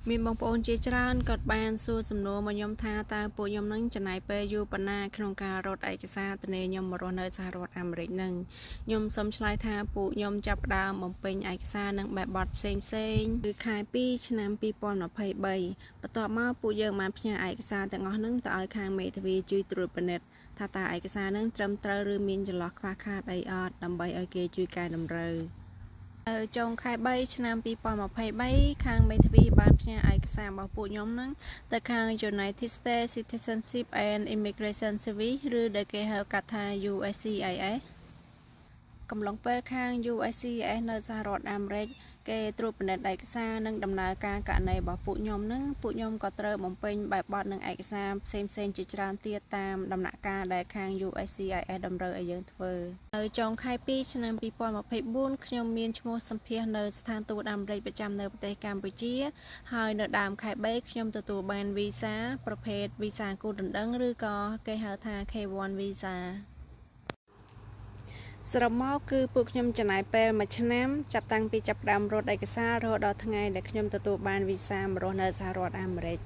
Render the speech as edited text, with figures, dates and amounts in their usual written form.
មានបងប្អូនជាច្រើនក៏បានសួរសំណួរមកខ្ញុំថាតើពួកខ្ញុំនឹងចំណាយពេលយូរប៉ុណ្ណាក្នុងការរត់ឯកសារធានាខ្ញុំមករស់នៅសហរដ្ឋអាមេរិកនឹងខ្ញុំសូមឆ្លើយថាពួកខ្ញុំចាប់ផ្ដើមបំពេញឯកសារនឹងបែបបទផ្សេងគឺខែ2ឆ្នាំ2023បន្ទាប់មកពួកយើងបានផ្ញើឯកសារទាំងអស់នឹងទៅឲ្យខាងមេធាវីជួយត្រួតពិនិត្យថាតើឯកសារនឹងត្រឹមត្រូវឬមានចន្លោះខ្វះខាតអីអត់ដើម្បីឲ្យគេជួយកែតម្រូវចុងខែ3ឆ្នាំ2023ខាងមេធាវីបានផ្ញើឯកសាររបស់ពួកខ្ញុំនឹងទៅខាង United States Citizenship and Immigration Service ឬដែលគេហៅកាត់ថា USCIS កំឡុងពេលខាង USCIS នៅសហរដ្ឋអាមេរិកគេត្រួតពិនិត្យឯកសារនិងដំណើរការករណីរបស់ពួកខ្ញុំក៏ត្រូវបំពេញបែបបទនឹងឯកសារផ្សេងជាច្រើនទៀតតាមដំណាក់កាលដែលខាង USCIS តម្រូវឲ្យយើងធ្វើនៅចុងខែ2ឆ្នាំ2024ខ្ញុំមានឈ្មោះសម្ភាសនៅស្ថានទូតអាមេរិកប្រចាំនៅប្រទេសកម្ពុជាហើយនៅដើមខែ3ខ្ញុំទទួលបានវីសាប្រភេទវីសាគូដណ្ដឹងឬក៏គេហៅថា K1 វីសាសរុបមកគឺពួកខ្ញុំចំណាយពេល1ឆ្នាំចាប់តាំងពីចាប់ផ្ដើមរត់ឯកសាររហូតដល់ថ្ងៃដែលខ្ញុំទទួលបានវីសាមករស់នៅសហរដ្ឋអាមេរិក